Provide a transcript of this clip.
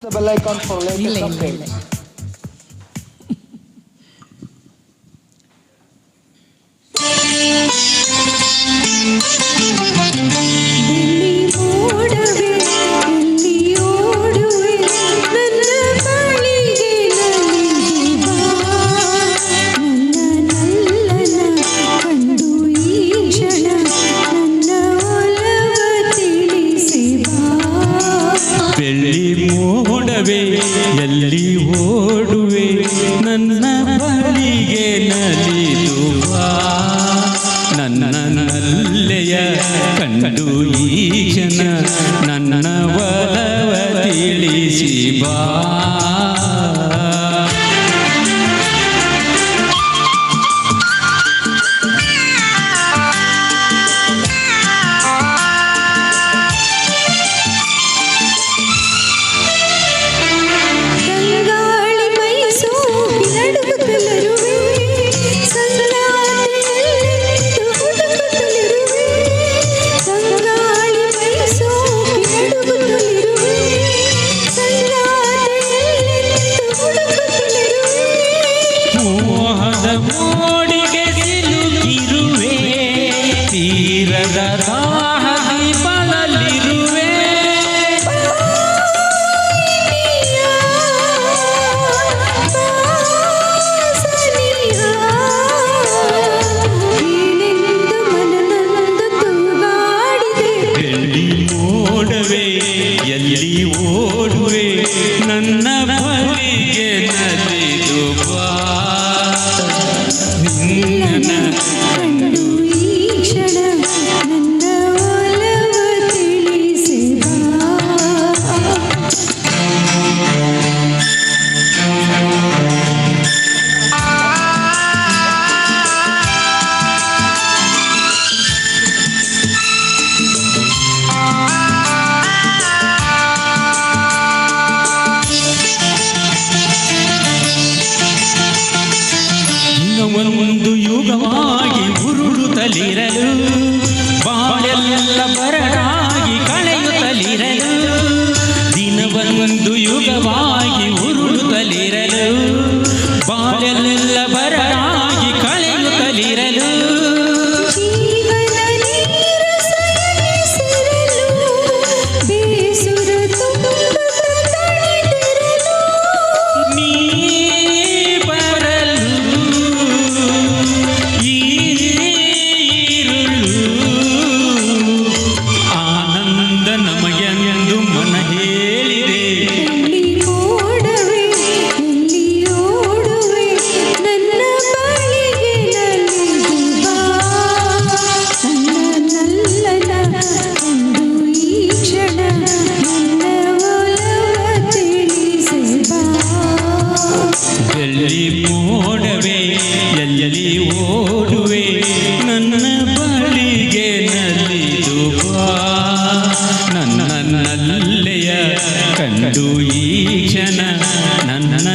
the bell icon for latest updates. ಎಲ್ಲಿ ಓಡುವೆ ನನ್ನ ಬಳಿಗೆ ನಲಿದು ಬಾ ನನ್ನ ನಲ್ಲೆಯ ಕಂಡು ಈ ಕ್ಷಣ ನನ್ನ ಒಲವ ತಿಳಿಸಿ ಬಾ ಮೋಡಿಗೆ ಸಿಲುಕಿರುವೆ ತೀರದ ದಾಹದಿ ಬಳಲಿರುವೆ ಎಲ್ಲಿ ಮೋಡವೆ ಎಲ್ಲಿ ಓಡುವೆ ನನ್ನ ಬಳಿಗೆ ನಲಿದು ಬಾ ಕಂಡು ಈ ಕ್ಷಣ ನನ್ನ ಒಲವ ತಿಳಿಸಿ ಬಾ ಒಂದು ಯುಗವಾಗಿ ಉರುಳುತ್ತಲಿರಲು ಬಾಳೆಲ್ಲ ಬರಡಾಗಿ ಕಳೆಯುತ್ತಲಿರಲು ದಿನವೊಂದು ಯುಗವಾಗಿ ಉರುಳುತ್ತಲಿರಲು ಬಾಳೆಲ್ಲ ಬರಡಾಗಿ ಕಳೆಯುತ್ತಲಿರಲು ಎಲ್ಲಿ ಮೋಡವೆ ಎಲ್ಲಿ ಓಡುವೆ ನನ್ನ ಬಳಿಗೆ ನಲಿದು ಬಾ ನನ್ನ ನಲ್ಲೆಯ ಕಂಡು ಈ ಕ್ಷಣ ನನ್ನ